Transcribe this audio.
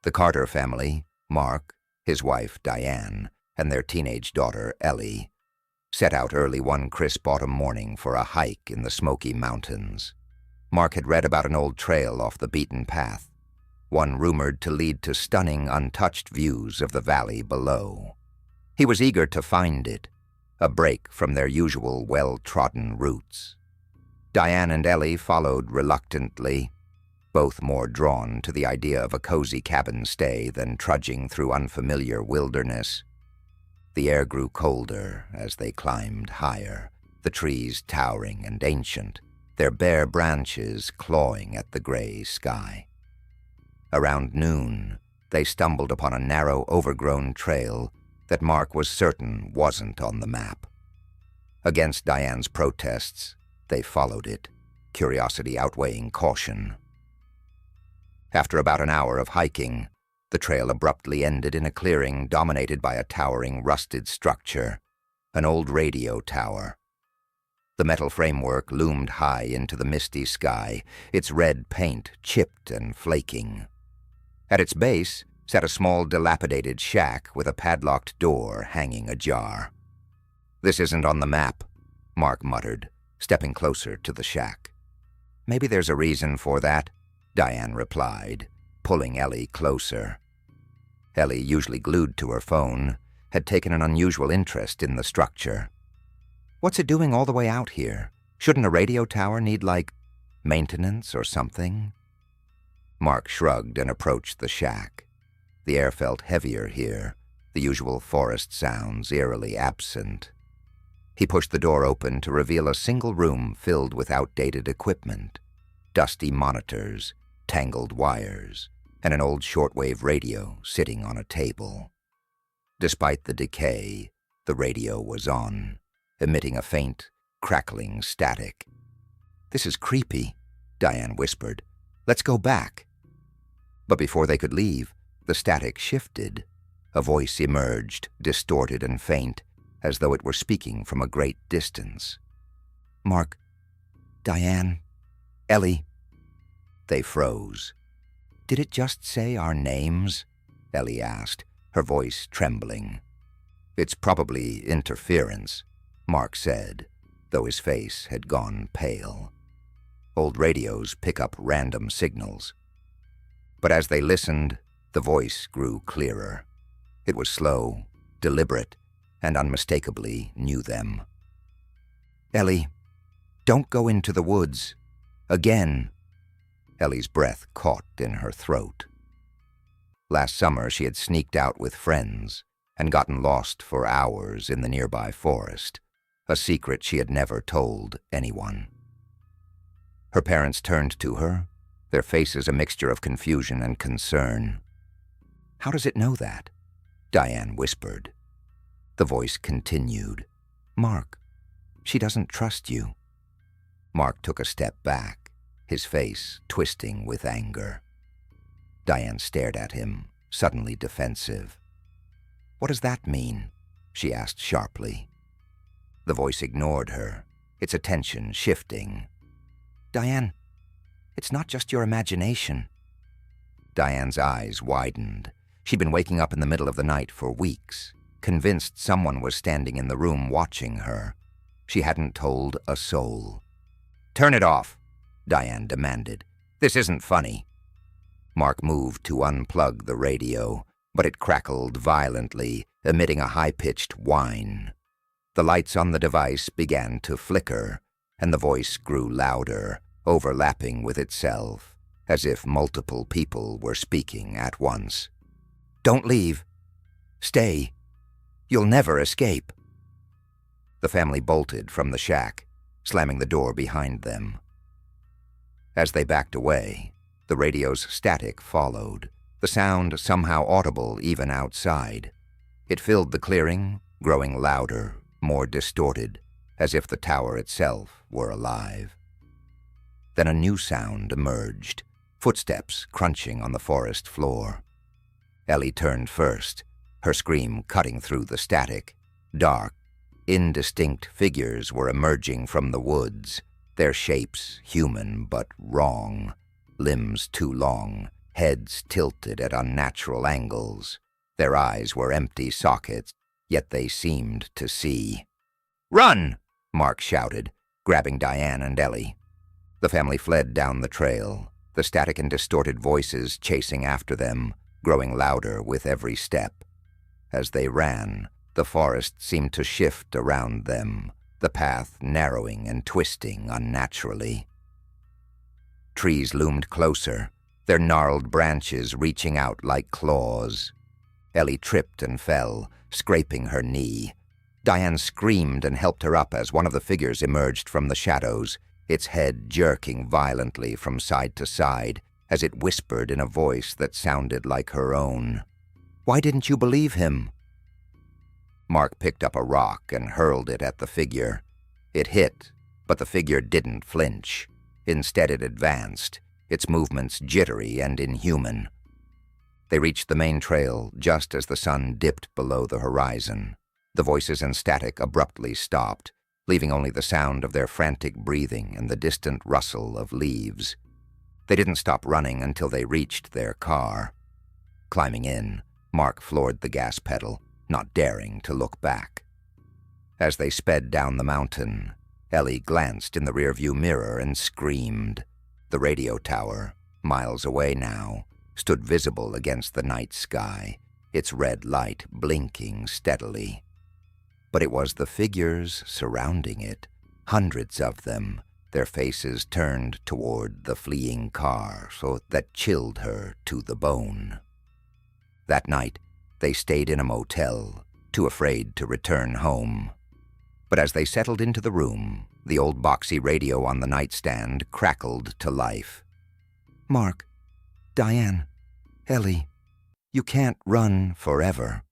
The Carter family, Mark, his wife Diane, and their teenage daughter Ellie, set out early one crisp autumn morning for a hike in the Smoky Mountains. Mark had read about an old trail off the beaten path, one rumored to lead to stunning, untouched views of the valley below. He was eager to find it, a break from their usual well-trodden routes. Diane and Ellie followed reluctantly, both more drawn to the idea of a cozy cabin stay than trudging through unfamiliar wilderness. The air grew colder as they climbed higher, the trees towering and ancient, their bare branches clawing at the gray sky. Around noon, they stumbled upon a narrow, overgrown trail that Mark was certain wasn't on the map. Against Diane's protests, they followed it, curiosity outweighing caution. After about an hour of hiking, the trail abruptly ended in a clearing dominated by a towering, rusted structure, an old radio tower. The metal framework loomed high into the misty sky, its red paint chipped and flaking. At its base sat a small, dilapidated shack with a padlocked door hanging ajar. "This isn't on the map," Mark muttered, stepping closer to the shack. "Maybe there's a reason for that," Diane replied, pulling Ellie closer. Ellie, usually glued to her phone, had taken an unusual interest in the structure. "What's it doing all the way out here? Shouldn't a radio tower need, maintenance or something?" Mark shrugged and approached the shack. The air felt heavier here, the usual forest sounds eerily absent. He pushed the door open to reveal a single room filled with outdated equipment, dusty monitors, tangled wires, and an old shortwave radio sitting on a table. Despite the decay, the radio was on, emitting a faint, crackling static. "This is creepy," Diane whispered. "Let's go back." But before they could leave, the static shifted. A voice emerged, distorted and faint, as though it were speaking from a great distance. "Mark, Diane, Ellie." They froze. "Did it just say our names?" Ellie asked, her voice trembling. "It's probably interference," Mark said, though his face had gone pale. "Old radios pick up random signals." But as they listened, the voice grew clearer. It was slow, deliberate, and unmistakably knew them. "Ellie, don't go into the woods. Again." Ellie's breath caught in her throat. Last summer she had sneaked out with friends and gotten lost for hours in the nearby forest, a secret she had never told anyone. Her parents turned to her, their faces a mixture of confusion and concern. "How does it know that?" Diane whispered. The voice continued. "Mark, she doesn't trust you." Mark took a step back, his face twisting with anger. Diane stared at him, suddenly defensive. "What does that mean?" she asked sharply. The voice ignored her, its attention shifting. "Diane, it's not just your imagination." Diane's eyes widened. She'd been waking up in the middle of the night for weeks, convinced someone was standing in the room watching her. She hadn't told a soul. "Turn it off," Diane demanded. "This isn't funny." Mark moved to unplug the radio, but it crackled violently, emitting a high-pitched whine. The lights on the device began to flicker, and the voice grew louder, overlapping with itself, as if multiple people were speaking at once. "Don't leave. Stay. You'll never escape." The family bolted from the shack, slamming the door behind them. As they backed away, the radio's static followed, the sound somehow audible even outside. It filled the clearing, growing louder, more distorted, as if the tower itself were alive. Then a new sound emerged, footsteps crunching on the forest floor. Ellie turned first, her scream cutting through the static. Dark, indistinct figures were emerging from the woods, their shapes human but wrong, limbs too long, heads tilted at unnatural angles. Their eyes were empty sockets, yet they seemed to see. "Run!" Mark shouted, grabbing Diane and Ellie. The family fled down the trail, the static and distorted voices chasing after them, growing louder with every step. As they ran, the forest seemed to shift around them, the path narrowing and twisting unnaturally. Trees loomed closer, their gnarled branches reaching out like claws. Ellie tripped and fell, scraping her knee. Diane screamed and helped her up as one of the figures emerged from the shadows, its head jerking violently from side to side as it whispered in a voice that sounded like her own. "Why didn't you believe him?" Mark picked up a rock and hurled it at the figure. It hit, but the figure didn't flinch. Instead it advanced, its movements jittery and inhuman. They reached the main trail just as the sun dipped below the horizon. The voices and static abruptly stopped, leaving only the sound of their frantic breathing and the distant rustle of leaves. They didn't stop running until they reached their car. Climbing in, Mark floored the gas pedal, not daring to look back. As they sped down the mountain, Ellie glanced in the rearview mirror and screamed. The radio tower, miles away now, stood visible against the night sky, its red light blinking steadily. But it was the figures surrounding it, hundreds of them, their faces turned toward the fleeing car so that chilled her to the bone. That night, they stayed in a motel, too afraid to return home. But as they settled into the room, the old boxy radio on the nightstand crackled to life. "Mark, Diane, Ellie, you can't run forever."